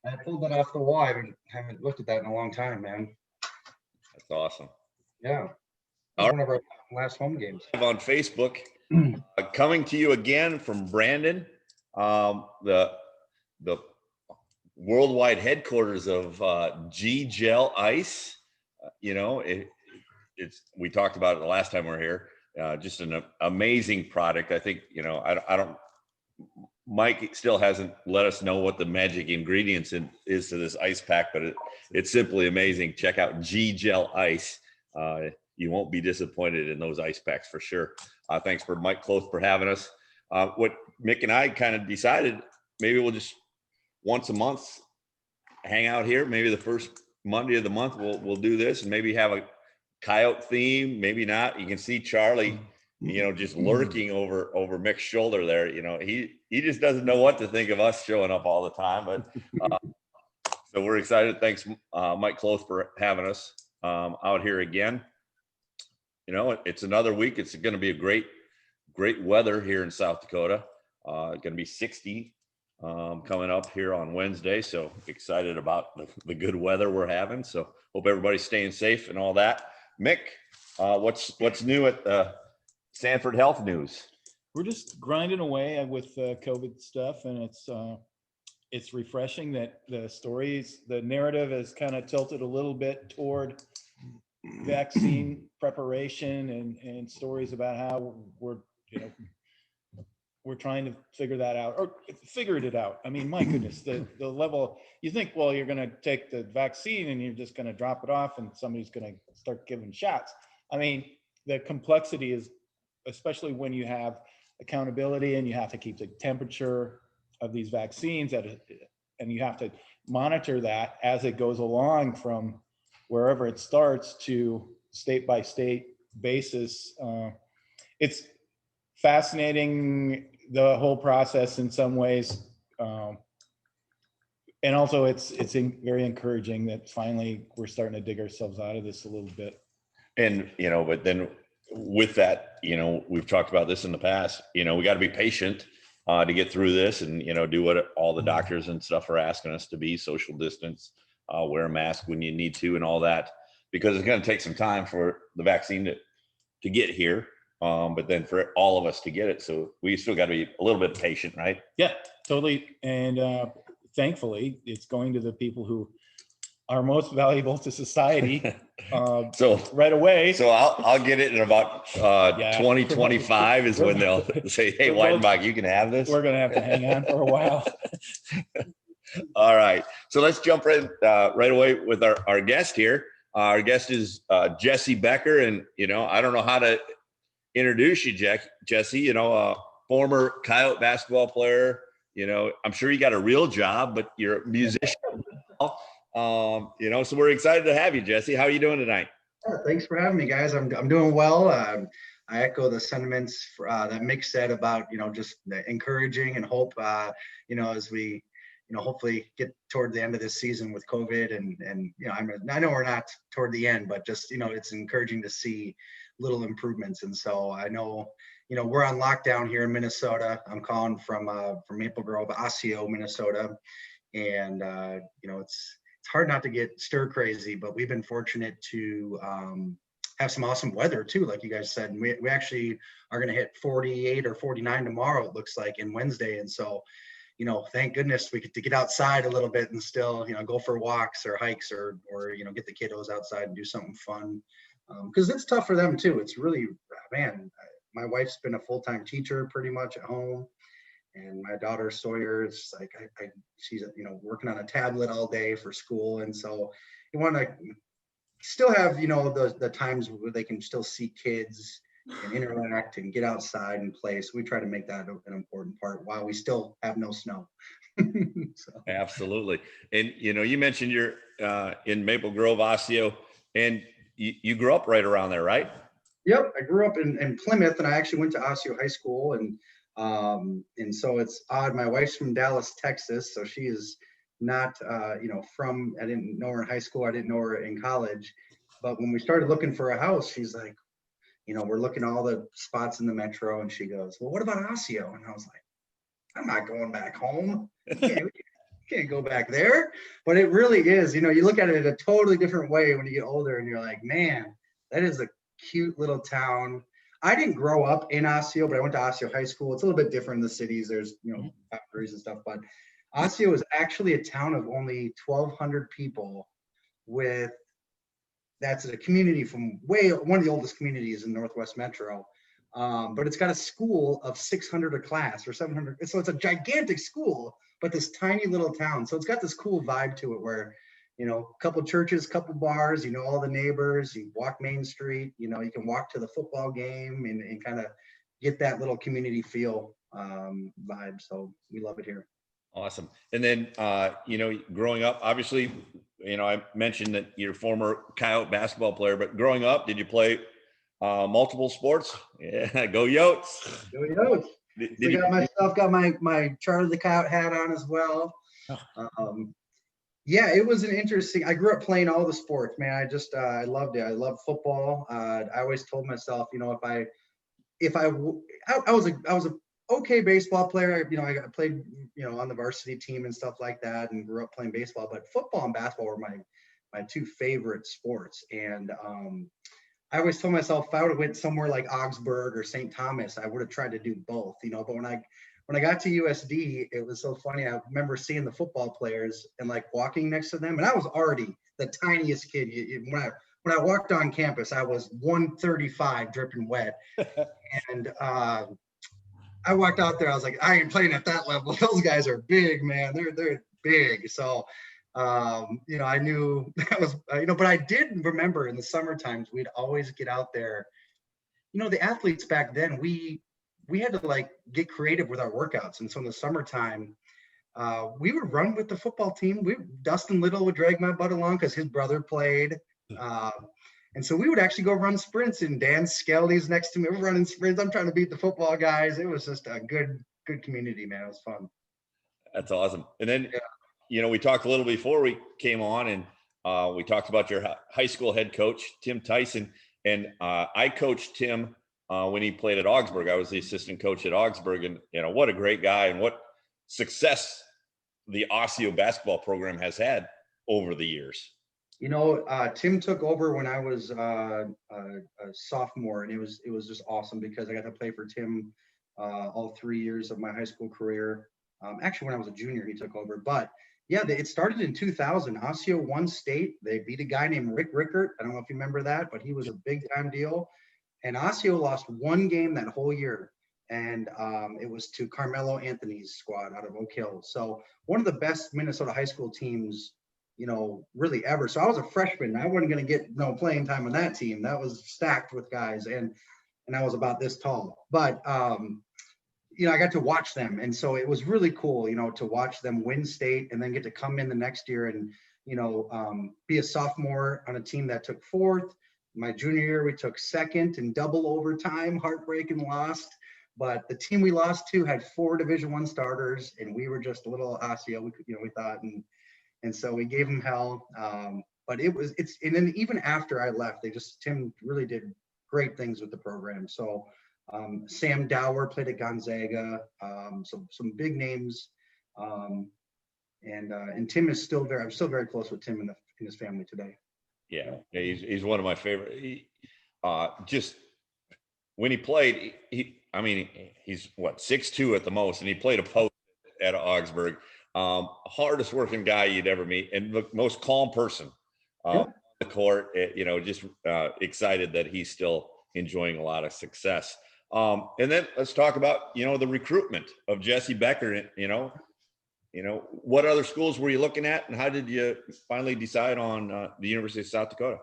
I pulled that off the wall. I haven't looked at that in a long time, man. That's awesome. Yeah. That was one of our last home games. On Facebook, coming to you again from Brandon, the worldwide headquarters of G-Gel Ice. We talked about it the last time we were here. Just an amazing product. I think, Mike still hasn't let us know what the magic ingredients is to this ice pack, but it's simply amazing. Check out G-Gel Ice. You won't be disappointed in those ice packs for sure. Thanks for Mike Close for having us. What Mick and I kind of decided, maybe we'll just once a month hang out here. Maybe the first Monday of the month we'll do this, and maybe have a coyote theme, maybe not. You can see Charlie, just lurking over Mick's shoulder there. He just doesn't know what to think of us showing up all the time. But so we're excited. Thanks, Mike Close, for having us out here again. It's another week. It's going to be a great weather here in South Dakota. Going to be 60 coming up here on Wednesday. So excited about the good weather we're having. So hope everybody's staying safe and all that. Mick, what's new at Sanford Health News? We're just grinding away with COVID stuff, and it's refreshing that the narrative has kind of tilted a little bit toward vaccine preparation and stories about how we're trying to figure that out, or figured it out. I mean, my goodness, the level, you think, well, you're going to take the vaccine and you're just going to drop it off and somebody's going to start giving shots. I mean, the complexity is, especially when you have accountability and you have to keep the temperature of these vaccines and you have to monitor that as it goes along from wherever it starts to state by state basis. It's fascinating, the whole process in some ways. And also it's very encouraging that finally we're starting to dig ourselves out of this a little bit. And, but then with that, we've talked about this in the past, we got to be patient to get through this and, do what all the doctors and stuff are asking us to be: social distance, wear a mask when you need to, and all that, because it's going to take some time for the vaccine to get here. But then for all of us to get it. So we still got to be a little bit patient, right? Yeah, totally. And thankfully, it's going to the people who are most valuable to society. So right away. So I'll get it in about 2025 is when they'll say, hey, Weidenbach, you can have this. We're going to have to hang on for a while. All right. So let's jump right away with our guest here. Our guest is Jesse Becker. And, I don't know how to introduce you, Jesse, former Coyote basketball player. I'm sure you got a real job, but you're a musician. So we're excited to have you, Jesse. How are you doing tonight? Thanks for having me, guys. I'm doing well. I echo the sentiments that Mick said about, just encouraging and hope, as we, hopefully get toward the end of this season with COVID and I know we're not toward the end, but just, it's encouraging to see little improvements. And so I know, we're on lockdown here in Minnesota. I'm calling from Maple Grove, Osseo, Minnesota. And, it's hard not to get stir crazy, but we've been fortunate to have some awesome weather too, like you guys said. And we actually are going to hit 48 or 49 tomorrow, it looks like, and Wednesday. And so, thank goodness we get to get outside a little bit and still, go for walks or hikes or get the kiddos outside and do something fun. Because it's tough for them too. It's really, man, my wife's been a full-time teacher pretty much at home. And my daughter Sawyer is like, she's, working on a tablet all day for school. And so you want to still have, the times where they can still see kids and interact and get outside and play. So we try to make that an important part while we still have no snow. So. Absolutely. And, you mentioned you're in Maple Grove, Osseo, and you grew up right around there, right? Yep. I grew up in Plymouth, and I actually went to Osseo High School. And so it's odd. My wife's from Dallas, Texas. So she is not, I didn't know her in high school. I didn't know her in college. But when we started looking for a house, she's like, we're looking at all the spots in the metro. And she goes, well, what about Osseo? And I was like, I'm not going back home. can't go back there. But it really is, you look at it in a totally different way when you get older and you're like, man, that is a cute little town. I didn't grow up in Osseo, but I went to Osseo High School. It's a little bit different in the cities. There's, boundaries and stuff, but Osseo is actually a town of only 1,200 people that's a community from one of the oldest communities in Northwest Metro. But it's got a school of 600 a class or 700. So it's a gigantic school, but this tiny little town. So it's got this cool vibe to it where, a couple churches, couple bars, all the neighbors, you walk Main Street, you can walk to the football game and kind of get that little community feel vibe. So we love it here. Awesome. And then, growing up, obviously, I mentioned that you're a former Coyote basketball player, but growing up, did you play multiple sports? Yeah, go Yotes. Go Yotes. Got my Charlie the Coyote hat on as well. Yeah, it was I grew up playing all the sports, man. I loved it. I loved football. I always told myself, I was a okay baseball player. I played, on the varsity team and stuff like that and grew up playing baseball, but football and basketball were my two favorite sports. And I always told myself if I would have went somewhere like Augsburg or St. Thomas, I would have tried to do both, but when I got to USD, it was so funny. I remember seeing the football players and like walking next to them. And I was already the tiniest kid. When I walked on campus, I was 135 dripping wet. And I walked out there, I was like, I ain't playing at that level. Those guys are big, man. They're big. So, I knew that was, but I did remember in the summer times, we'd always get out there. The athletes back then, we had to like get creative with our workouts. And so in the summertime, we would run with the football team. Dustin Little would drag my butt along because his brother played. And so we would actually go run sprints, and Dan Skelly's next to me. We're running sprints. I'm trying to beat the football guys. It was just a good community, man. It was fun. That's awesome. And then, we talked a little before we came on, and we talked about your high school head coach, Tim Tyson. And I coached Tim when he played at Augsburg. I was the assistant coach at Augsburg, and what a great guy and what success the Osseo basketball program has had over the years. Tim took over when I was a sophomore, and it was just awesome because I got to play for Tim all 3 years of my high school career. Actually, when I was a junior, he took over. But yeah, it started in 2000. Osseo won state. They beat a guy named Rick Rickert. I don't know if you remember that, but he was a big time deal. And Osseo lost one game that whole year, and it was to Carmelo Anthony's squad out of Oak Hill. So one of the best Minnesota high school teams, really ever. So I was a freshman. I wasn't going to get no playing time on that team. That was stacked with guys, and I was about this tall. But I got to watch them, and so it was really cool, to watch them win state and then get to come in the next year and be a sophomore on a team that took fourth. My junior year, we took second in double overtime, heartbreaking lost. But the team we lost to had 4 Division I starters, and we were just a little Osseo. We thought, and so we gave them hell. But and then even after I left, Tim really did great things with the program. So Sam Dower played at Gonzaga, some big names. And Tim is I'm still very close with Tim and his family today. Yeah, he's one of my favorite. Just when he played, he's what, 6'2" at the most, and he played a post at Augsburg. Hardest working guy you'd ever meet, and the most calm person on the court. Just excited that he's still enjoying a lot of success. And then let's talk about the recruitment of Jesse Becker. What other schools were you looking at, and how did you finally decide on the University of South Dakota?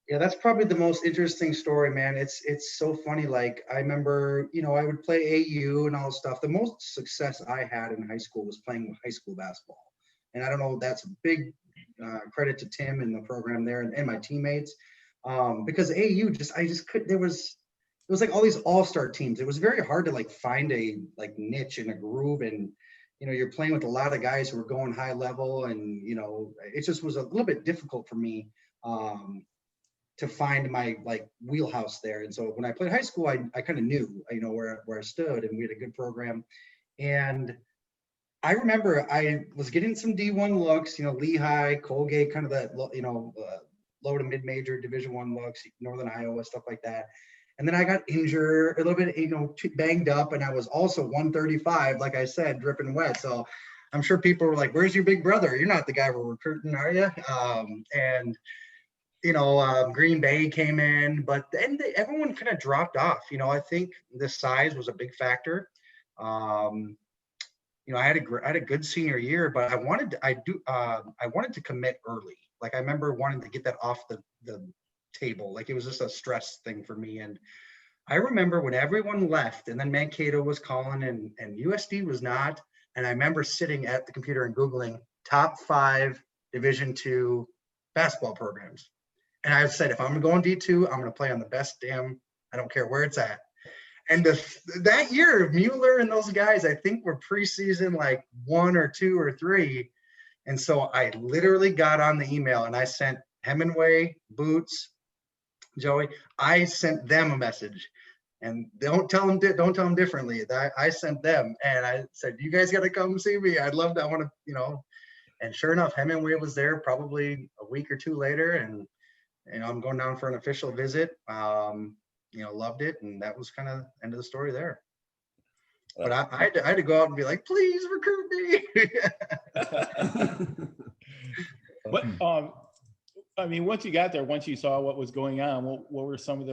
Yeah, that's probably the most interesting story, man. It's so funny. Like, I remember, I would play AU and all this stuff. The most success I had in high school was playing high school basketball. And I don't know, that's a big credit to Tim and the program there and my teammates. Because AU I just couldn't, it was like all these all-star teams. It was very hard to like find a like niche and a groove, and you're playing with a lot of guys who were going high level, and it just was a little bit difficult for me to find my like wheelhouse there. And so when I played high school, I kind of knew where I stood, and we had a good program. And I remember I was getting some D1 looks, Lehigh, Colgate, kind of that, low to mid-major Division I looks, Northern Iowa, stuff like that. And then I got injured, a little bit, banged up, and I was also 135, like I said, dripping wet. So I'm sure people were like, "Where's your big brother? You're not the guy we're recruiting, are you?" And Green Bay came in, but then everyone kind of dropped off. I think the size was a big factor. I had a good senior year, but I wanted to commit early. Like I remember wanting to get that off the table. Like it was just a stress thing for me. And I remember when everyone left and then Mankato was calling and USD was not. And I remember sitting at the computer and Googling top 5 Division II basketball programs. And I said, if I'm going D2, I'm going to play on the best damn, I don't care where it's at. And that year, Mueller and those guys, I think were preseason like 1 or 2 or 3. And so I literally got on the email and I sent Hemingway, Boots, Joey, I sent them a message. And don't tell them differently. I sent them and I said, you guys got to come see me. I want to, and sure enough, Hemingway was there probably a week or 2 later. And, I'm going down for an official visit. Loved it. And that was kind of end of the story there. But I had to go out and be like, please recruit me. But I mean, once you got there, once you saw what was going on, what were some of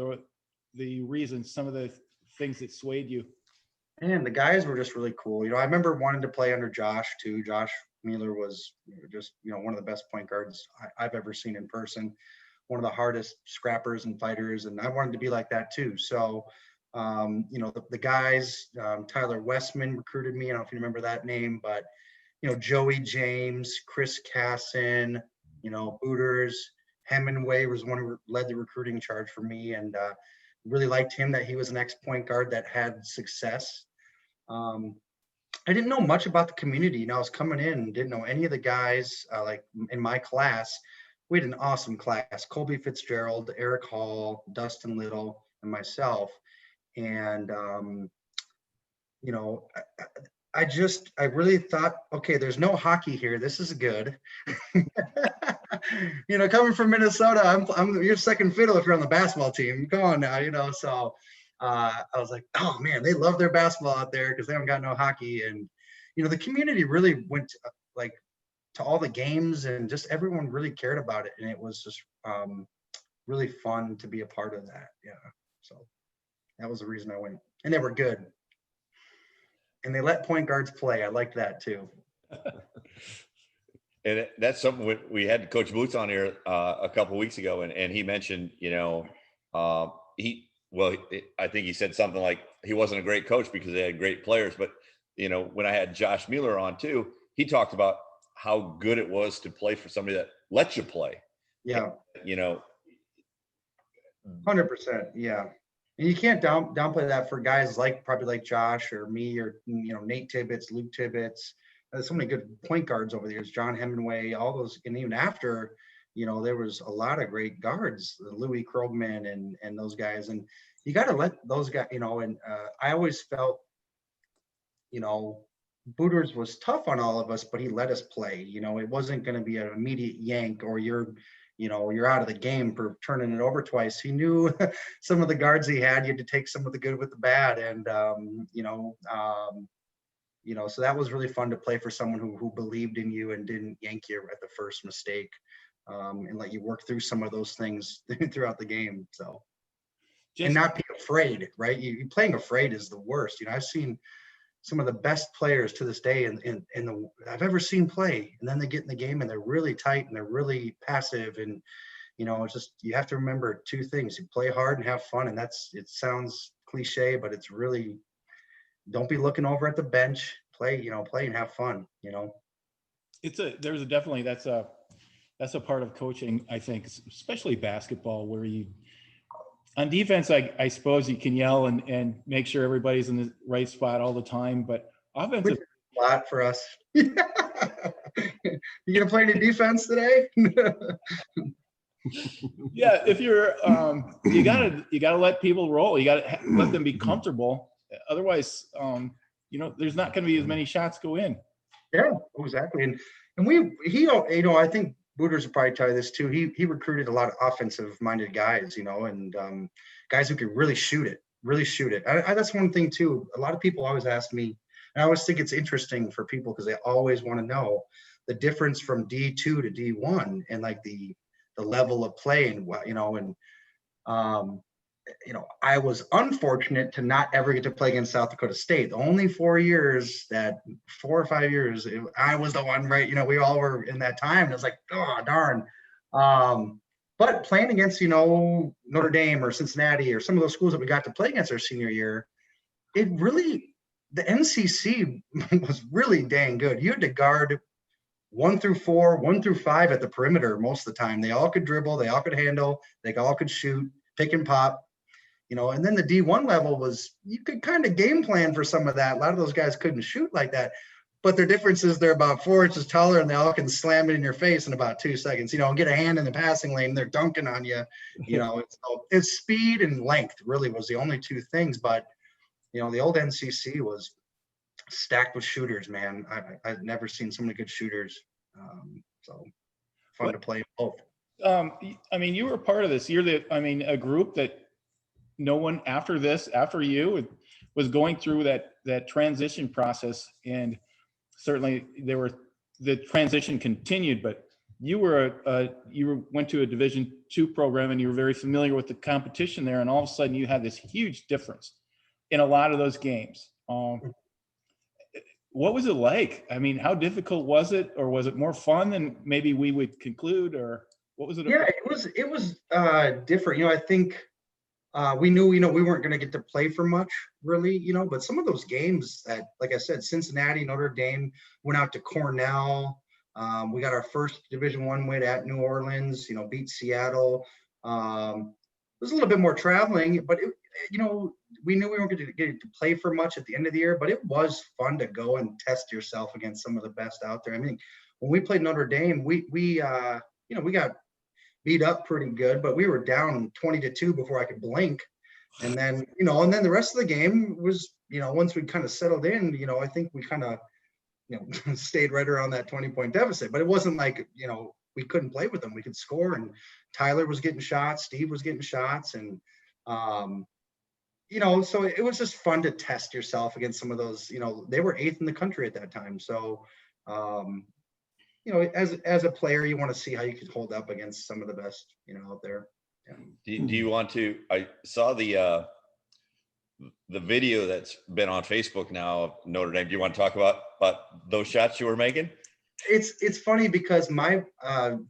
the reasons, some of the things that swayed you? And the guys were just really cool. I remember wanting to play under Josh too. Josh Mueller was just, one of the best point guards I've ever seen in person. One of the hardest scrappers and fighters. And I wanted to be like that too. So, the guys, Tyler Westman recruited me. I don't know if you remember that name, but, Joey James, Chris Casson, Booters, Hemingway was one who led the recruiting charge for me. And really liked him that he was an ex-point guard that had success. I didn't know much about the community. I was coming in and didn't know any of the guys like in my class. We had an awesome class, Colby Fitzgerald, Eric Hall, Dustin Little, and myself. And, I really thought, okay, there's no hockey here. This is good. Coming from Minnesota, I'm your second fiddle if you're on the basketball team. Come on now, so I was like, oh man, they love their basketball out there because they haven't got no hockey. And, the community really went to all the games and just everyone really cared about it. And it was just really fun to be a part of that. Yeah. So that was the reason I went. And they were good. And they let point guards play. I liked that too. And that's something we had Coach Boots on here a couple of weeks ago. And he mentioned, I think he said something like he wasn't a great coach because they had great players. But, when I had Josh Mueller on too, he talked about how good it was to play for somebody that lets you play. Yeah. And, 100%. Yeah. And you can't downplay that for guys probably like Josh or me or, Nate Tibbetts, Luke Tibbetts. There's so many good point guards over the years, John Hemingway, all those. And even after, there was a lot of great guards, Louis Krogman and those guys. And you got to let those guys, and I always felt, Booters was tough on all of us, but he let us play. It wasn't going to be an immediate yank or you're out of the game for turning it over twice. He knew some of the guards he had. You had to take some of the good with the bad, and so that was really fun to play for someone who believed in you and didn't yank you at the first mistake, and let you work through some of those things throughout the game. So, and not be afraid, right? You playing afraid is the worst. I've seen some of the best players to this day I've ever seen play. And then they get in the game and they're really tight and they're really passive. And, it's just, you have to remember 2 things. You play hard and have fun. And it sounds cliche, but it's really, don't be looking over at the bench, play and have fun, That's a part of coaching, I think, especially basketball, where on defense, I suppose you can yell and make sure everybody's in the right spot all the time, but offensive a lot for us. You gonna play any defense today? Yeah, if you're you gotta let people roll. You gotta let them be comfortable. Otherwise, there's not going to be as many shots go in. Yeah, exactly. And I think Booters would probably tell you this too. He recruited a lot of offensive minded guys, and guys who could really shoot it, really shoot it. That's one thing too. A lot of people always ask me, and I always think it's interesting for people because they always want to know the difference from D2 to D1 and like the level of play and um, I was unfortunate to not ever get to play against South Dakota State. The only 4 years, 4 or 5 years, I was the one, right? We all were in that time. And it was like, oh, darn. But playing against, Notre Dame or Cincinnati or some of those schools that we got to play against our senior year, the NCC was really dang good. You had to guard 1 through 4, 1 through 5 at the perimeter most of the time. They all could dribble, they all could handle, they all could shoot, pick and pop. And then the D1 level was, you could kind of game plan for some of that. A lot of those guys couldn't shoot like that, but their difference is they're about 4 inches taller and they all can slam it in your face in about 2 seconds, and get a hand in the passing lane. They're dunking on you, it's speed and length really was the only two things. But, the old NCC was stacked with shooters, man. I've never seen so many good shooters. So fun to play both. You were part of this. You're a group that no one after you was going through that transition process, and certainly the transition continued, but you went to a Division II program and you were very familiar with the competition there, and all of a sudden you had this huge difference in a lot of those games. What was it like? How difficult was it, or was it more fun than maybe we would conclude, or what was it? Yeah, it was different. I think we knew, we weren't going to get to play for much, really, but some of those games that, like I said, Cincinnati, Notre Dame, went out to Cornell. We got our first Division I win at New Orleans, beat Seattle. It was a little bit more traveling, but we knew we weren't going to get to play for much at the end of the year, but it was fun to go and test yourself against some of the best out there. When we played Notre Dame, we got beat up pretty good, but we were down 20-2 before I could blink. And then, the rest of the game was, once we kind of settled in, I think we kind of, stayed right around that 20-point deficit, but it wasn't like, we couldn't play with them. We could score, and Tyler was getting shots, Steve was getting shots. And, so it was just fun to test yourself against some of those, they were 8th in the country at that time. So, as a player, you want to see how you can hold up against some of the best, out there. Yeah. Do you want to? I saw the video that's been on Facebook now of Notre Dame. Do you want to talk about those shots you were making? It's funny because my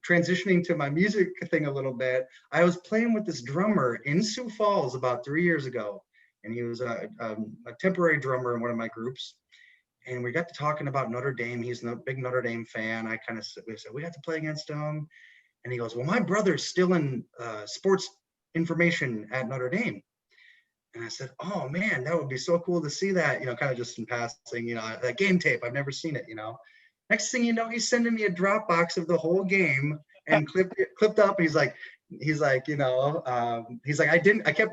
transitioning to my music thing a little bit, I was playing with this drummer in Sioux Falls about 3 years ago, and he was a temporary drummer in one of my groups. And we got to talking about Notre Dame. He's a big Notre Dame fan. We said, we got to play against him. And he goes, well, my brother's still in sports information at Notre Dame. And I said, oh man, that would be so cool to see that, kind of just in passing, that game tape. I've never seen it, Next thing you know, he's sending me a Dropbox of the whole game and clipped up. He's like, I kept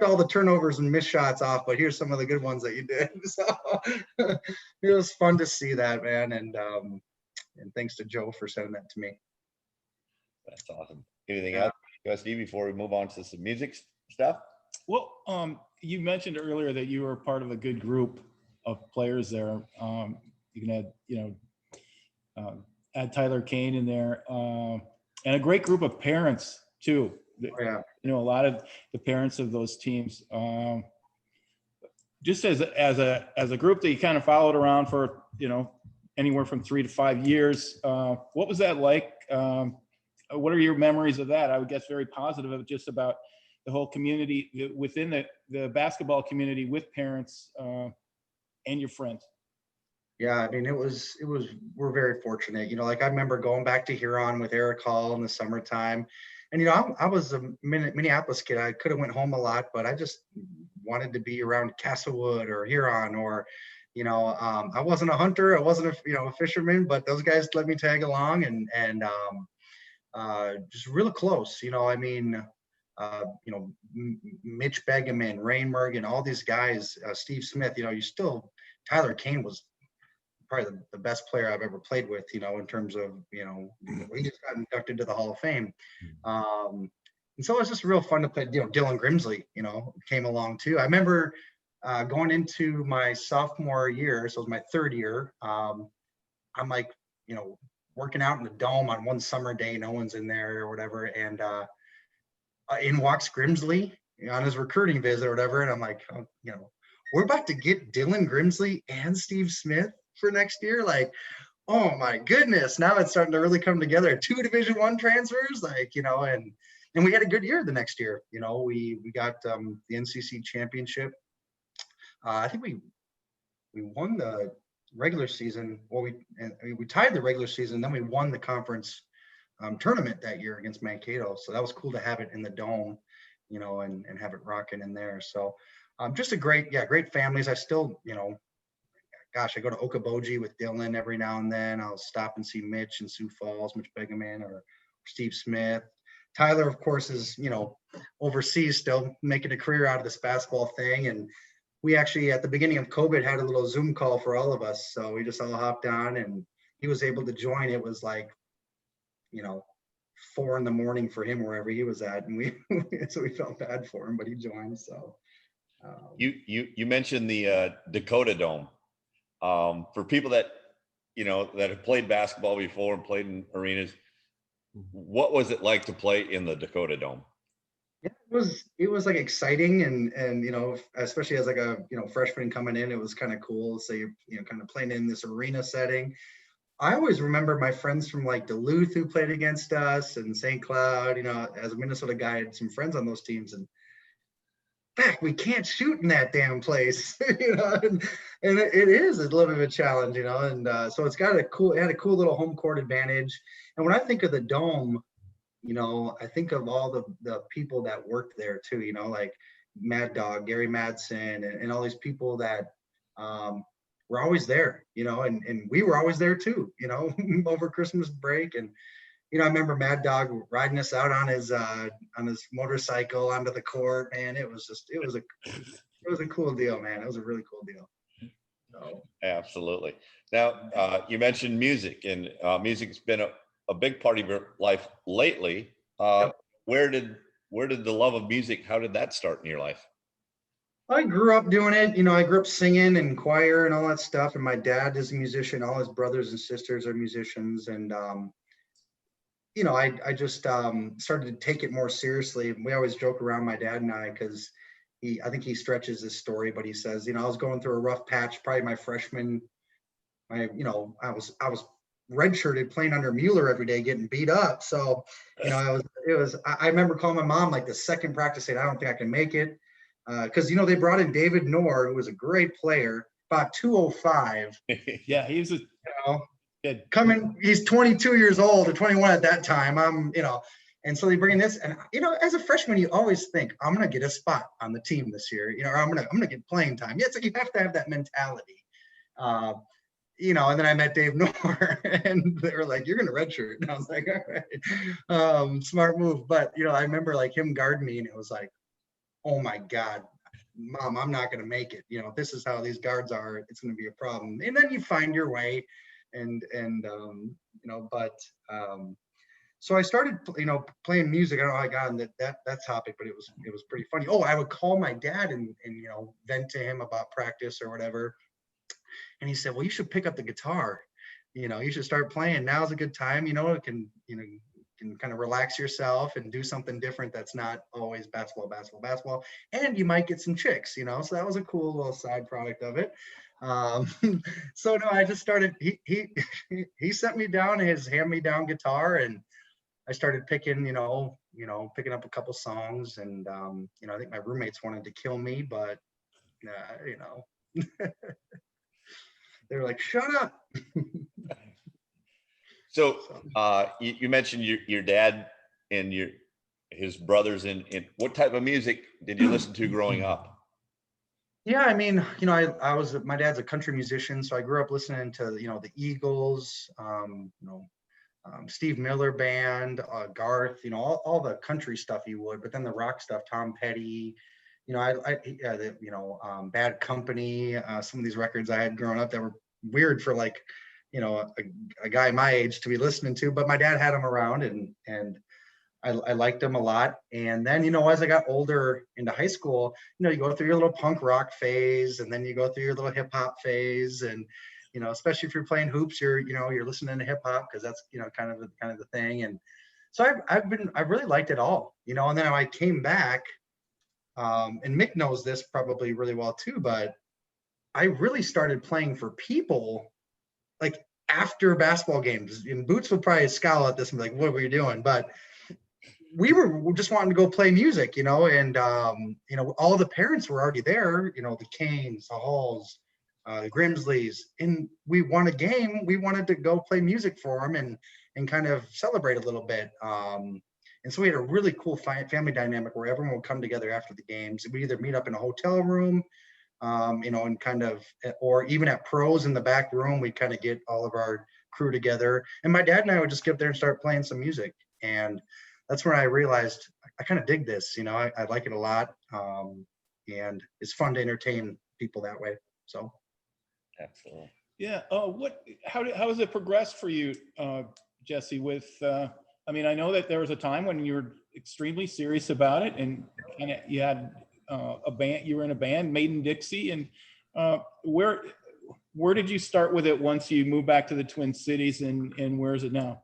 all the turnovers and missed shots off, but here's some of the good ones that you did. So it was fun to see that, man. And thanks to Joe for sending that to me. That's awesome. Anything else, Steve, before we move on to some music stuff? Well, you mentioned earlier that you were part of a good group of players there. You can add Tyler Kane in there, and a great group of parents too. Yeah. A lot of the parents of those teams, just as a group that you kind of followed around for, anywhere from 3 to 5 years. What was that like? What are your memories of that? I would guess very positive of just about the whole community within the basketball community with parents and your friends. Yeah, we're very fortunate. I remember going back to Huron with Eric Hall in the summertime. And, I was a Minneapolis kid. I could have went home a lot, but I just wanted to be around Castlewood or Huron or, I wasn't a hunter. I wasn't a fisherman, but those guys let me tag along and just real close, Mitch Begeman, Ray Mergen, all these guys, Steve Smith, Tyler Kane was probably the best player I've ever played with, you know, in terms of, you know, he just got inducted to the Hall of Fame. And so it was just real fun to play. You know, Dylan Grimsley, you know, came along too. I remember going into my sophomore year, so it was my third year. I'm like, you know, working out in the dome on one summer day, no one's in there or whatever, and in walks Grimsley, you know, on his recruiting visit or whatever, and I'm like, oh, you know, we're about to get Dylan Grimsley and Steve Smith for next year, like, oh my goodness, now it's starting to really come together. 2 Division I transfers, like, you know, and we had a good year the next year. You know, we got the NCC championship. I think we won the regular season. Well, we tied the regular season, then we won the conference tournament that year against Mankato. So that was cool to have it in the dome, you know, and have it rocking in there. So just a great families. I still, you know, gosh, I go to Okoboji with Dylan every now and then. I'll stop and see Mitch in Sioux Falls, Mitch Begeman or Steve Smith. Tyler, of course, is, you know, overseas still making a career out of this basketball thing. And we actually, at the beginning of COVID, had a little Zoom call for all of us. So we just all hopped on and he was able to join. It was like, you know, 4 a.m. for him wherever he was at. And so we felt bad for him, but he joined. So you mentioned the Dakota Dome. For people that, you know, that have played basketball before and played in arenas, what was it like to play in the Dakota Dome? It was like exciting and you know, especially as like a, you know, freshman coming in, it was kind of cool. So you're, you know, kind of playing in this arena setting. I always remember my friends from like Duluth who played against us and St. Cloud, you know, as a Minnesota guy, I had some friends on those teams, and heck, we can't shoot in that damn place, you know, and it is a little bit of a challenge, you know, and so it had a cool little home court advantage. And when I think of the dome, you know, I think of all the people that worked there too, you know, like Mad Dog, Gary Madsen, and all these people that were always there, you know, and we were always there too, you know, over Christmas break. And, you know, I remember Mad Dog riding us out on his motorcycle onto the court, man. It was a cool deal, man. It was a really cool deal. So. Absolutely. Now, you mentioned music, and music's been a big part of your life lately. Yep. Where did the love of music, how did that start in your life? I grew up doing it. You know, I grew up singing and choir and all that stuff. And my dad is a musician. All his brothers and sisters are musicians. And, you know, I just started to take it more seriously. We always joke around, my dad and I, because I think he stretches this story, but he says, you know, I was going through a rough patch, probably my freshman, you know, I was redshirted playing under Mueller every day, getting beat up. So, you know, I remember calling my mom like the second practice saying, I don't think I can make it. Because, you know, they brought in David Knorr, who was a great player, about 205. Yeah, he was you know, he's 22 years old or 21 at that time. You know, and so they bring in this, and, you know, as a freshman, you always think, I'm going to get a spot on the team this year, you know, or I'm going to get playing time. Yeah, so you have to have that mentality. You know, and then I met Dave Knorr, and they were like, you're going to redshirt. And I was like, all right, smart move. But, you know, I remember like him guarding me, and it was like, oh my God, Mom, I'm not going to make it. You know, if this is how these guards are, it's going to be a problem. And then you find your way, and you know, but so I started, you know, playing music. I don't know how I got on that topic, but it was pretty funny. Oh, I would call my dad and you know, vent to him about practice or whatever. And he said, well, you should pick up the guitar. You know, you should start playing. Now's a good time. You know, it can, you know, can kind of relax yourself and do something different that's not always basketball, and you might get some chicks, you know. So that was a cool little side product of it. So no, I just started. He sent me down his hand-me-down guitar, and I started picking, picking up a couple songs, and you know, I think my roommates wanted to kill me, but you know, they were like, "Shut up." So you mentioned your dad and his brothers, and what type of music did you listen to growing up? Yeah, I mean, you know, my dad's a country musician, so I grew up listening to, you know, the Eagles, Steve Miller Band, Garth, you know, all the country stuff he would, but then the rock stuff, Tom Petty, you know, Bad Company, some of these records I had growing up that were weird for like, a guy my age to be listening to, but my dad had them around, and I liked them a lot. And then, as I got older into high school, you go through your little punk rock phase, and then you go through your little hip hop phase. And, especially if you're playing hoops, you're listening to hip hop because that's, kind of the thing. And so I've really liked it all, and then I came back, and Mick knows this probably really well too, but I really started playing for people like after basketball games. And Boots would probably scowl at this and be like, what were you doing? But we were just wanting to go play music, and all the parents were already there, the Canes, the Halls, the Grimsleys, and we won a game. We wanted to go play music for them and kind of celebrate a little bit. And so we had a really cool family dynamic where everyone would come together after the games. We either meet up in a hotel room, and kind of, or even at pros in the back room, we'd kind of get all of our crew together. And my dad and I would just get up there and start playing some music. And that's when I realized I kind of dig this, I like it a lot. And it's fun to entertain people that way. So. Absolutely. Yeah. How has it progressed for you, Jesse, with, I know that there was a time when you were extremely serious about it, and you had a band, you were in a band, Maiden Dixie, and where did you start with it once you moved back to the Twin Cities, and where is it now?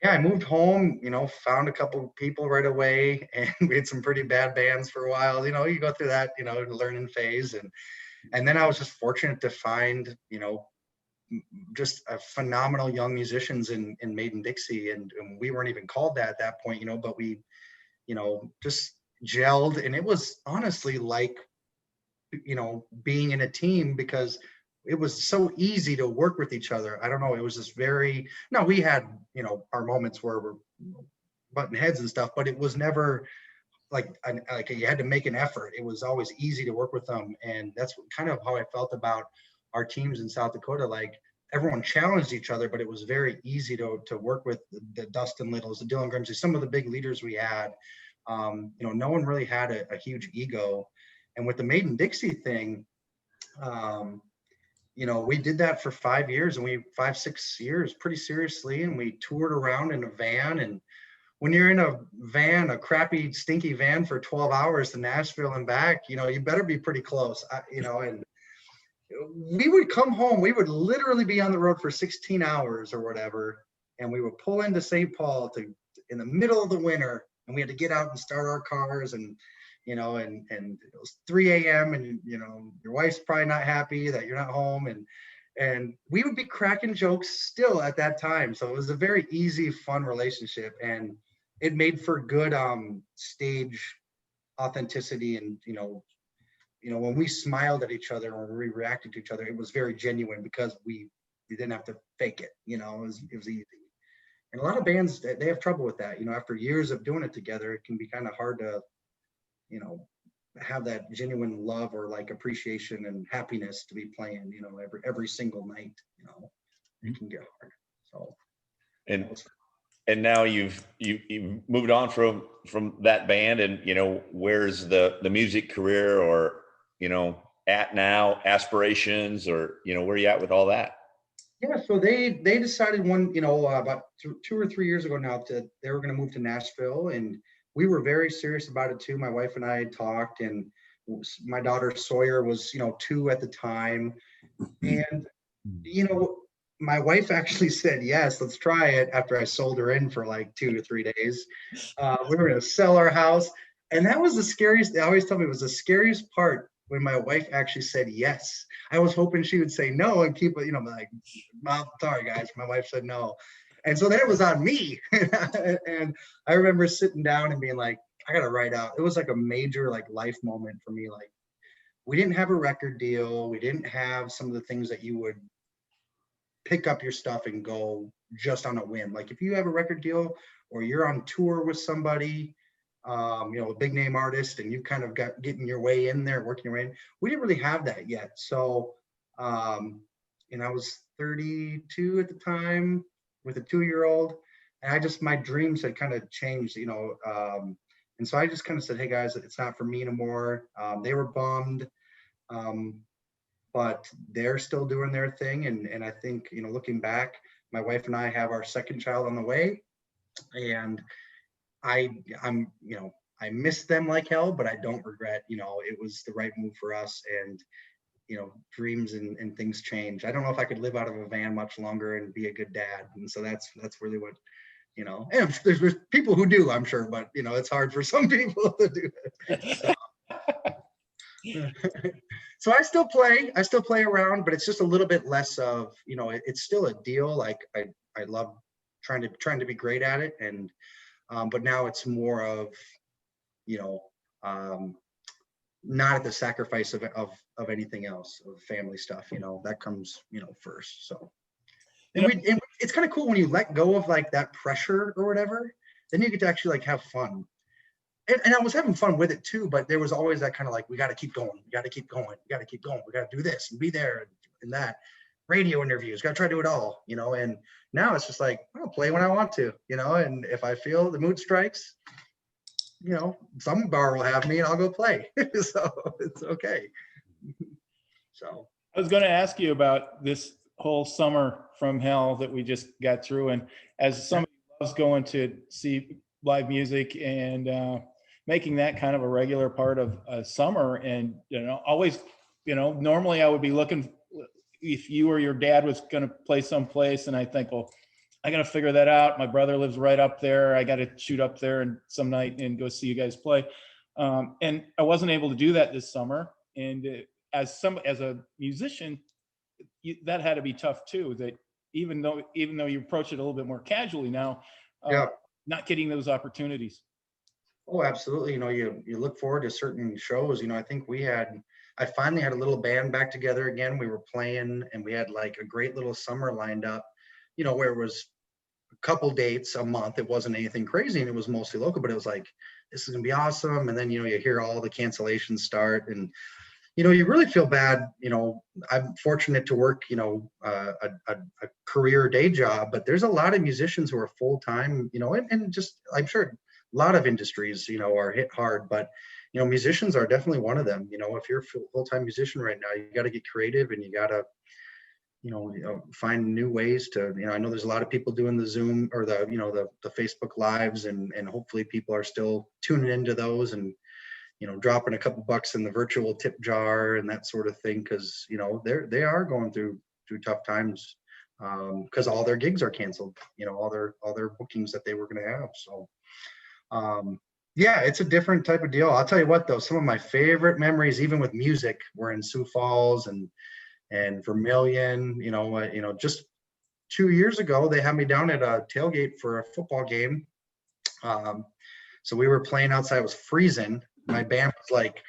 Yeah, I moved home, found a couple people right away, and we had some pretty bad bands for a while. You go through that, learning phase. And then I was just fortunate to find, just a phenomenal young musicians in Maiden Dixie. And we weren't even called that at that point, but we, just gelled. And it was honestly like, being in a team, because it was so easy to work with each other. I don't know. It was just we had, our moments where we're butting heads and stuff, but it was never like you had to make an effort. It was always easy to work with them. And that's kind of how I felt about our teams in South Dakota. Like, everyone challenged each other, but it was very easy to work with the Dustin Littles, the Dylan Grimsey, some of the big leaders we had. No one really had a huge ego. And with the Maiden Dixie thing, we did that for 5 years, and 5-6 years pretty seriously. And we toured around in a van. And when you're in a van, a crappy, stinky van for 12 hours to Nashville and back, you better be pretty close, and we would come home, we would literally be on the road for 16 hours or whatever. And we would pull into St. Paul in the middle of the winter, and we had to get out and start our cars, and and it was 3 a.m. and your wife's probably not happy that you're not home, and we would be cracking jokes still at that time. So it was a very easy, fun relationship, and it made for good stage authenticity. And when we smiled at each other or we reacted to each other, it was very genuine, because we didn't have to fake it. It was easy. And a lot of bands, they have trouble with that. After years of doing it together, it can be kind of hard to have that genuine love or like appreciation and happiness to be playing, every single night. It can get hard. So. And now you've moved on from that band, and where's the music career, or at now, aspirations, or where are you at with all that? Yeah, so they decided about 2 or 3 years ago now they were going to move to Nashville, and we were very serious about it too. My wife and I had talked, and my daughter Sawyer was 2 at the time, and my wife actually said, yes, let's try it, after I sold her in for like 2 to 3 days. We were going to sell our house. And that was the scariest. They always tell me it was the scariest part, when my wife actually said yes. I was hoping she would say no and keep it, like, Mom, sorry guys, my wife said no. And so then it was on me. And I remember sitting down and being like, I got to write out. It was like a major like life moment for me. Like, we didn't have a record deal. We didn't have some of the things that you would pick up your stuff and go just on a whim. Like, if you have a record deal or you're on tour with somebody, a big name artist, and you kind of getting your way in there, working your way in, we didn't really have that yet. So, I was 32 at the time with a 2-year-old, and my dreams had kind of changed, and so I just kind of said, hey guys, it's not for me anymore. They were bummed. but they're still doing their thing. And I think, you know, looking back, my wife and I have our second child on the way, and I'm, you know, I miss them like hell, but I don't regret, you know, it was the right move for us. And, you know, dreams and things change. I don't know if I could live out of a van much longer and be a good dad. And so that's really what, you know, and there's people who do, I'm sure, but you know, it's hard for some people to do it. So, so I still play around, but it's just a little bit less of, you know, it's still a deal. Like I love trying to be great at it. And, but now it's more of, you know, not at the sacrifice of anything else, of family stuff, you know, that comes, you know, first. So, and it's kind of cool when you let go of like that pressure or whatever, then you get to actually like have fun. And I was having fun with it too, but there was always that kind of like, we got to keep going, we got to keep going, we got to keep going, we got to do this and be there and that. Radio interviews, got to try to do it all, you know. And now it's just like, I'll play when I want to, you know, and if I feel the mood strikes, you know, some bar will have me and I'll go play. So it's okay. So I was going to ask you about this whole summer from hell that we just got through. And as somebody who loves going to see live music and making that kind of a regular part of summer, and, you know, always, you know, normally I would be looking, if you or your dad was going to play someplace, and I think, well, I got to figure that out. My brother lives right up there. I got to shoot up there and some night and go see you guys play. And I wasn't able to do that this summer. And as a musician, that had to be tough too. That even though you approach it a little bit more casually now, yeah, not getting those opportunities. oh, absolutely. You know, you look forward to certain shows. You know, I finally had a little band back together again. We were playing, and we had like a great little summer lined up, you know, where it was a couple dates a month. It wasn't anything crazy, and it was mostly local, but it was like, this is gonna be awesome. And then, you know, you hear all the cancellations start, and, you know, you really feel bad. You know, I'm fortunate to work, you know, a career day job, but there's a lot of musicians who are full-time, you know, and just, I'm sure a lot of industries, you know, are hit hard, but, you know, musicians are definitely one of them. You know, if you're a full-time musician right now, you got to get creative, and you got to, you know, find new ways to, you know, I know there's a lot of people doing the Zoom or the, you know, the Facebook lives, and hopefully people are still tuning into those and, you know, dropping a couple bucks in the virtual tip jar and that sort of thing. Cause, you know, they are going through tough times, cause all their gigs are canceled, you know, all their bookings that they were going to have. So, yeah, it's a different type of deal. I'll tell you what though, some of my favorite memories, even with music, were in Sioux Falls and Vermilion. You know, just 2 years ago, they had me down at a tailgate for a football game. So we were playing outside, it was freezing. My band was like,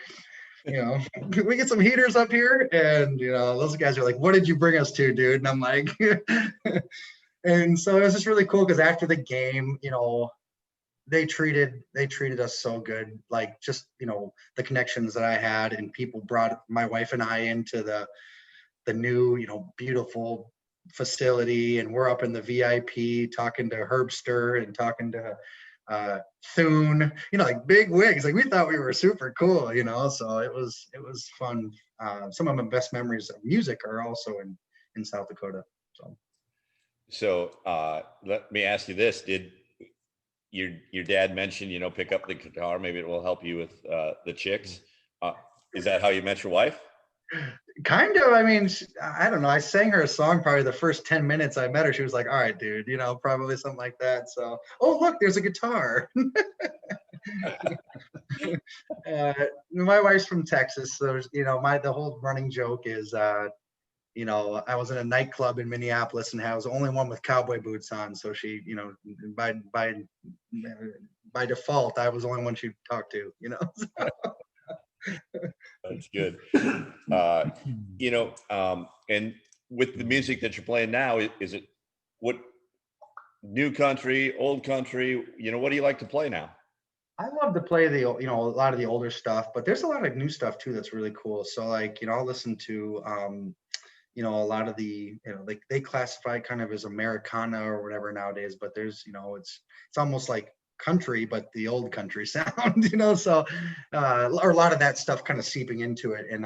you know, can we get some heaters up here? And, you know, those guys are like, what did you bring us to, dude? And I'm like, and so it was just really cool because after the game, you know, they treated us so good. Like, just, you know, the connections that I had, and people brought my wife and I into the new, you know, beautiful facility, and we're up in the VIP talking to Herbster and talking to Thune, you know, like big wigs. Like, we thought we were super cool, you know. So it was fun. Some of my best memories of music are also in South Dakota. So let me ask you this: did your dad mention, you know, pick up the guitar? Maybe it will help you with the chicks. Is that how you met your wife? Kind of. I mean, I don't know. I sang her a song probably the first 10 minutes I met her. She was like, all right, dude, you know, probably something like that. So, oh, look, there's a guitar. My wife's from Texas. So, you know, the whole running joke is, you know, I was in a nightclub in Minneapolis and I was the only one with cowboy boots on. So she, you know, by default, I was the only one she'd talk to, you know. That's good. You know, and with the music that you're playing now, is it what new country, old country? You know, what do you like to play now? I love to play you know, a lot of the older stuff, but there's a lot of new stuff too that's really cool. So, like, you know, I'll listen to, you know, a lot of the, you know, like they classify it kind of as Americana or whatever nowadays, but there's, you know, it's almost like country, but the old country sound, so or a lot of that stuff kind of seeping into it. And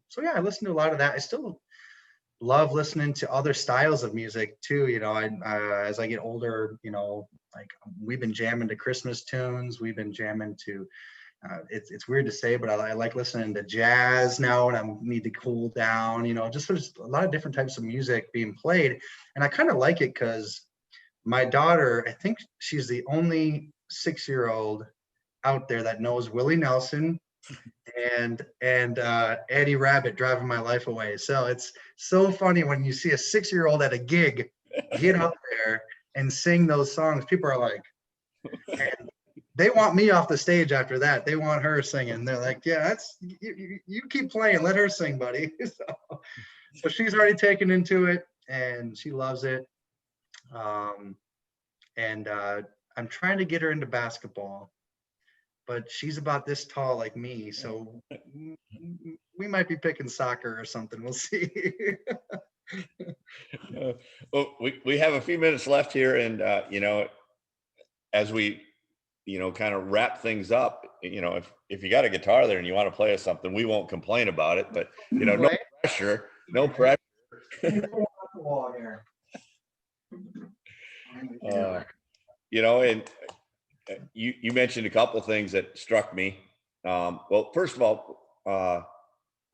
so yeah, I listen to a lot of that. I still love listening to other styles of music too. As I get older, like we've been jamming to Christmas tunes. We've been jamming to it's weird to say, but I like listening to jazz now when I need to cool down. Just there's a lot of different types of music being played, and I kind of like it because my daughter, I think she's the only 6-year-old out there that knows Willie Nelson and Eddie Rabbit, Driving My Life Away. So it's so funny when you see a 6-year-old at a gig get up there and sing those songs. People are like, and they want me off the stage after that. They want her singing. They're like, yeah, that's you keep playing, let her sing, buddy. So she's already taken into it and she loves it. And I'm trying to get her into basketball, but she's about this tall like me, so we might be picking soccer or something. We'll see. Well, we have a few minutes left here, and as we kind of wrap things up, if you got a guitar there and you want to play us something, we won't complain about it, but no pressure, no pressure. And you mentioned a couple of things that struck me. Well, first of all,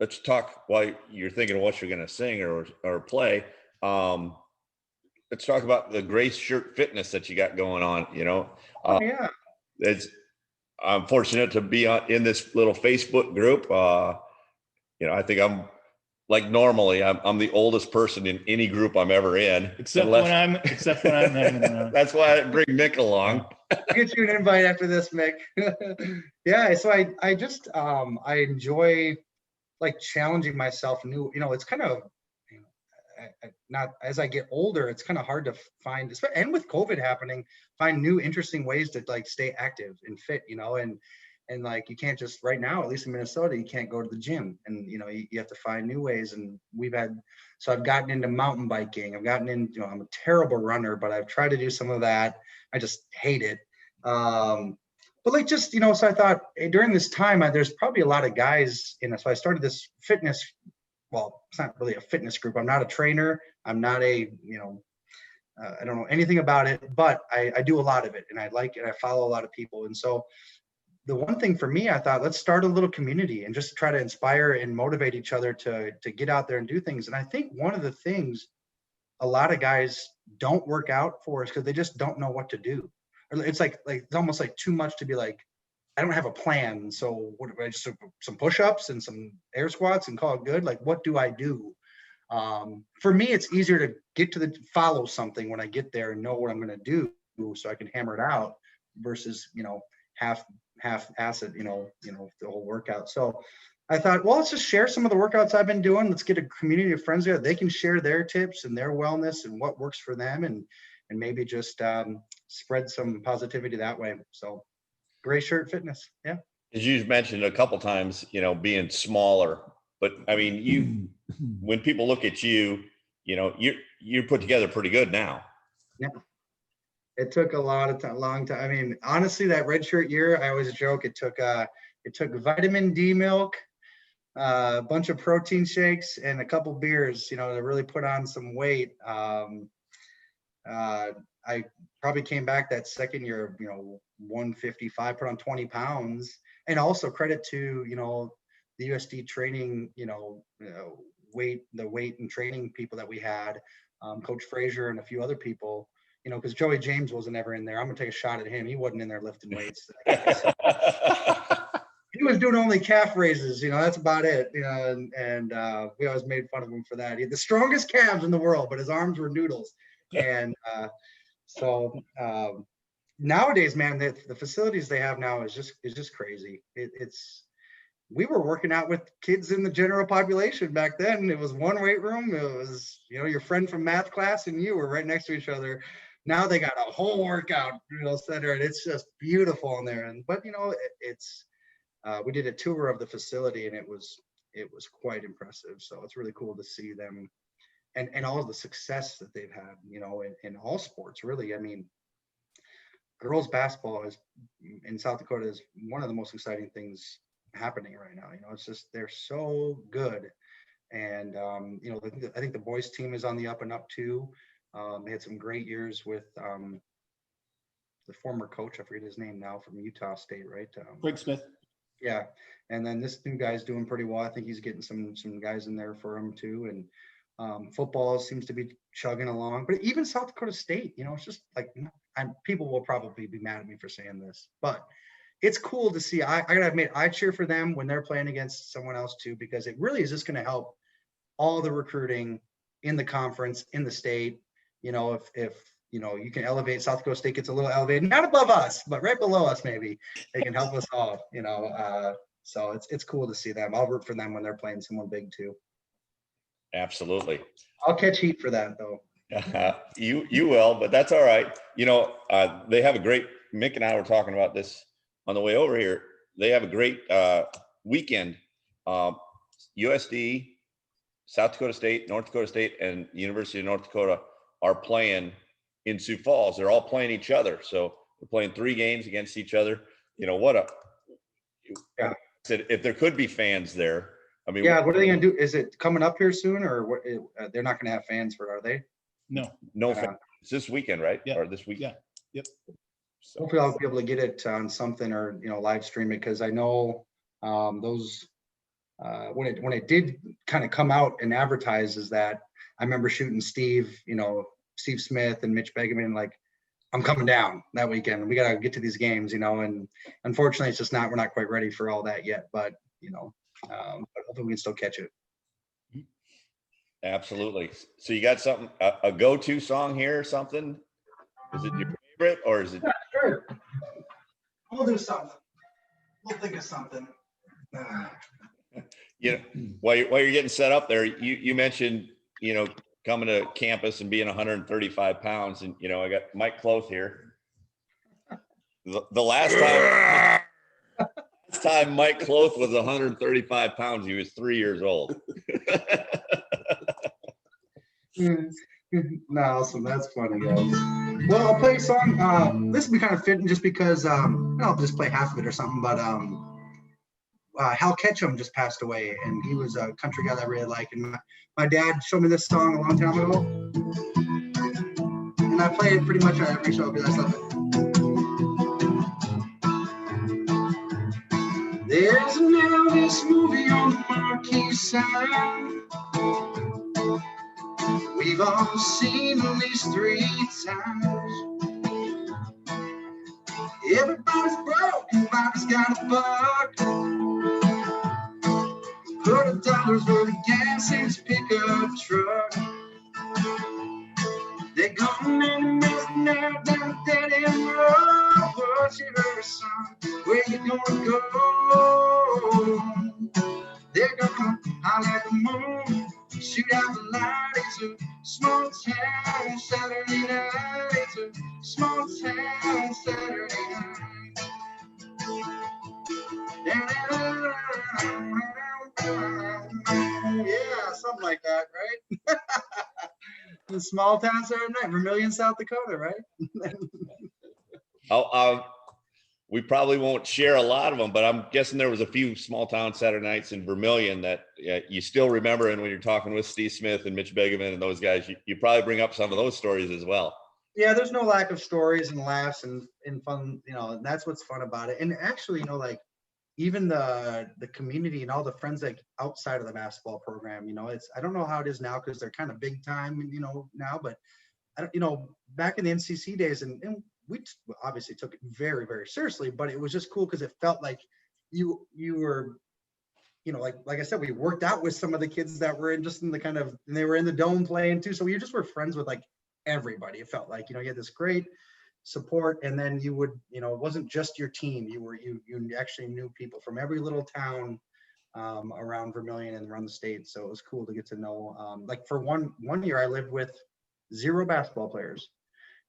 let's talk while you're thinking of what you're going to sing or play. Let's talk about the gray shirt fitness that you got going on. Yeah. I'm fortunate to be in this little Facebook group. I think I'm like normally I'm the oldest person in any group I'm ever in. Except when I'm hanging around. That's why I didn't bring Mick along. I'll get you an invite after this, Mick. Yeah, so I just I enjoy like challenging myself new. It's kind of not as I get older, it's kind of hard to find, and with COVID happening, find new interesting ways to like stay active and fit, and like you can't just right now, at least in Minnesota, you can't go to the gym, and you have to find new ways. And so I've gotten into mountain biking. I've gotten into, I'm a terrible runner, but I've tried to do some of that. I just hate it. But like just, so I thought during this time, there's probably a lot of guys so I started this fitness. Well, it's not really a fitness group. I'm not a trainer. I'm not I don't know anything about it, but I do a lot of it, and I like it. I follow a lot of people. And so the one thing for me, I thought, let's start a little community and just try to inspire and motivate each other to get out there and do things. And I think one of the things a lot of guys don't work out for is because they just don't know what to do. It's like it's almost like too much to be like, I don't have a plan. So what do I just some push-ups and some air squats and call it good? Like, what do I do? For me, it's easier to get to follow something when I get there and know what I'm going to do so I can hammer it out versus, half acid, the whole workout. So I thought, well, let's just share some of the workouts I've been doing. Let's get a community of friends there. They can share their tips and their wellness and what works for them, and maybe just spread some positivity that way. So gray shirt fitness. Yeah. As you mentioned a couple times, being smaller, but I mean, when people look at you, you're put together pretty good now. Yeah. It took a long time. I mean, honestly, that red shirt year, I always joke, it took vitamin D milk, a bunch of protein shakes, and a couple beers, to really put on some weight. I probably came back that second year, 155, put on 20 pounds, and also credit to, the USD training, weight and training people that we had, Coach Frazier and a few other people, because Joey James wasn't ever in there. I'm gonna take a shot at him. He wasn't in there lifting weights. He was doing only calf raises, that's about it. And we always made fun of him for that. He had the strongest calves in the world, but his arms were noodles. And so nowadays, man, the facilities they have now is just crazy. We were working out with kids in the general population back then. It was one weight room. It was, your friend from math class and you were right next to each other. Now they got a whole workout, center, and it's just beautiful in there. But it's we did a tour of the facility, and it was quite impressive. So it's really cool to see them and all of the success that they've had, in all sports, really. I mean, girls basketball in South Dakota is one of the most exciting things happening right now. It's just, they're so good. And, I think the boys team is on the up and up too. They had some great years with the former coach, I forget his name now, from Utah State, right? Greg Smith. Yeah. And then this new guy's doing pretty well. I think he's getting some guys in there for him too. And football seems to be chugging along. But even South Dakota State, it's just like, people will probably be mad at me for saying this, but it's cool to see. I gotta admit, I cheer for them when they're playing against someone else too, because it really is just going to help all the recruiting in the conference, in the state. If you can elevate, South Dakota State gets a little elevated, not above us, but right below us, maybe they can help us all. So it's cool to see them. I'll root for them when they're playing someone big too. Absolutely. I'll catch heat for that though. You will, but that's all right. They have a great, Mick and I were talking about this on the way over here. They have a great weekend. USD, South Dakota State, North Dakota State, and University of North Dakota are playing in Sioux Falls. They're all playing each other. So they're playing 3 games against each other. Yeah. If there could be fans there, I mean, yeah, what are they going to do? Is it coming up here soon, or what? They're not going to have fans for it, are they? No. fans. It's this weekend, right? Yeah. Or this week? Yeah. Yep. So, Hopefully I'll be able to get it on something, or live stream it, because I know those when it did kind of come out and advertise, is that I remember shooting Steve Smith and Mitch Begerman, like, I'm coming down that weekend. We got to get to these games, and unfortunately it's just we're not quite ready for all that yet, but but hopefully we can still catch it. absolutely. So you got something, a go-to song here or something? Is it your favorite, or is it? Yeah, sure. We'll do something. We'll think of something. While you're getting set up there, you mentioned, coming to campus and being 135 pounds, and I got Mike Cloth here. The last time Mike Cloth was 135 pounds, he was 3 years old. No, so that's funny, guys. Well, I'll play a song. This will be kind of fitting just because I'll just play half of it or something, but Hal Ketchum just passed away, and he was a country guy that I really like. And my dad showed me this song a long time ago, and I play it pretty much on every show because I love it. There's an Elvis movie on the marquee sign. We've all seen at least 3 times. Everybody's broke, everybody's got a buck. $100 worth of gas in his pickup truck. They're going in the middle now down a dead end road. What you heard, son? Where you gonna go? They're gonna holler at the moon, shoot out the light. It's a small town Saturday night. It's a small town Saturday night. Yeah, something like that, right? The small town Saturday night, Vermilion, South Dakota, right? We probably won't share a lot of them, but I'm guessing there was a few small town Saturday nights in Vermilion that you still remember. And when you're talking with Steve Smith and Mitch Begerman and those guys, you probably bring up some of those stories as well. Yeah, there's no lack of stories and laughs and fun, and that's what's fun about it. And actually, like, even the community and all the friends like outside of the basketball program, I don't know how it is now because they're kind of big time, now, but I don't, back in the NCC days, and we obviously took it very, very seriously, but it was just cool because it felt like you were, like I said, we worked out with some of the kids that were just in the and they were in the dome playing too. So you just were friends with like everybody. It felt like, you had this great support, and then you would, it wasn't just your team. You actually knew people from every little town around Vermilion and around the state. So it was cool to get to know. Like for one year I lived with 0 basketball players,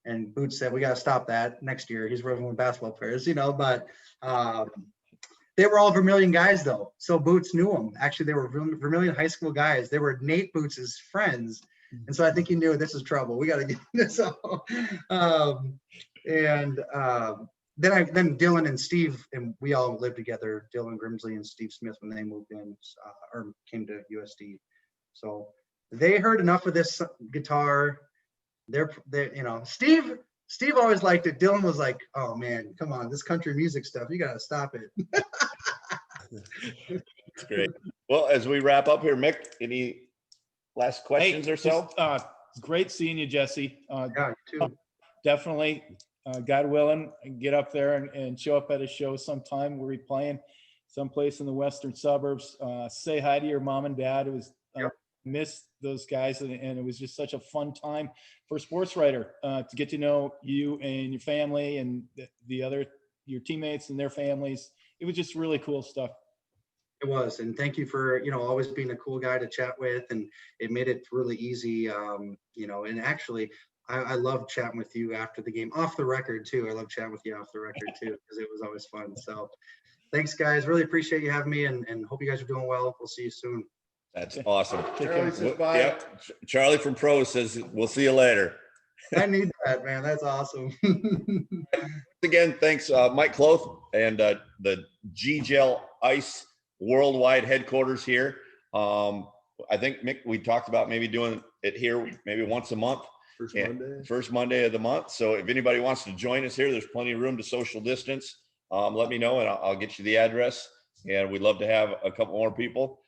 and Boots said, we got to stop that next year. He's working with basketball players, but they were all Vermilion guys though. So Boots knew them. Actually, they were Vermilion high school guys. They were Nate Boots's friends. And so I think he knew this is trouble. We got to get this out. And then Dylan and Steve, and we all lived together, Dylan Grimsley and Steve Smith, when they moved in or came to USD. So they heard enough of this guitar. They're Steve always liked it. Dylan was like, oh man, come on, this country music stuff, you gotta stop it. That's great. Well, as we wrap up here, Mick, any last questions or so? It's great seeing you, Jesse. Yeah, you too. Definitely, God willing, get up there and show up at a show sometime. We'll be playing someplace in the western suburbs. Say hi to your mom and dad. It was miss those guys, and it was just such a fun time for a sports writer to get to know you and your family and your teammates and their families. It was just really cool stuff. It was, and thank you for always being a cool guy to chat with, and it made it really easy. And actually, I love chatting with you after the game, off the record too. I love chatting with you off the record too, because it was always fun. So, thanks guys, really appreciate you having me, and hope you guys are doing well. We'll see you soon. That's awesome. Charlie says bye. Yep. Charlie from Pro says we'll see you later. I need that, man. That's awesome. Again, thanks, Mike Cloth and the G-Gel Ice worldwide headquarters here. I think, Mick, we talked about maybe doing it here maybe once a month. First Monday of the month. So if anybody wants to join us here, there's plenty of room to social distance. Let me know and I'll get you the address. And we'd love to have a couple more people.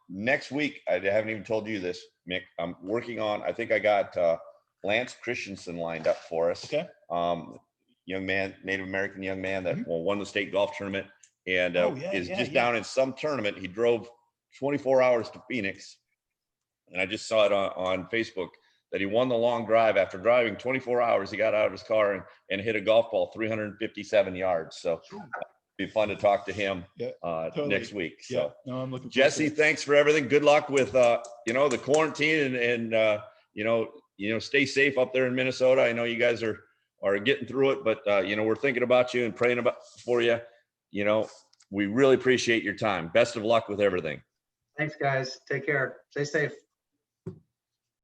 Next week, I haven't even told you this, Mick. I'm working on, I think I got Lance Christensen lined up for us. Okay. Young man, Native American young man that won the state golf tournament and is down in some tournament. He drove 24 hours to Phoenix. And I just saw it on Facebook that he won the long drive. After driving 24 hours, he got out of his car and hit a golf ball 357 yards. So it'd be fun to talk to him totally. Next week. So no, I'm looking Jesse, thanks for everything. Good luck with the quarantine and stay safe up there in Minnesota. I know you guys are getting through it, but we're thinking about you and praying for you. We really appreciate your time. Best of luck with everything. Thanks, guys. Take care. Stay safe.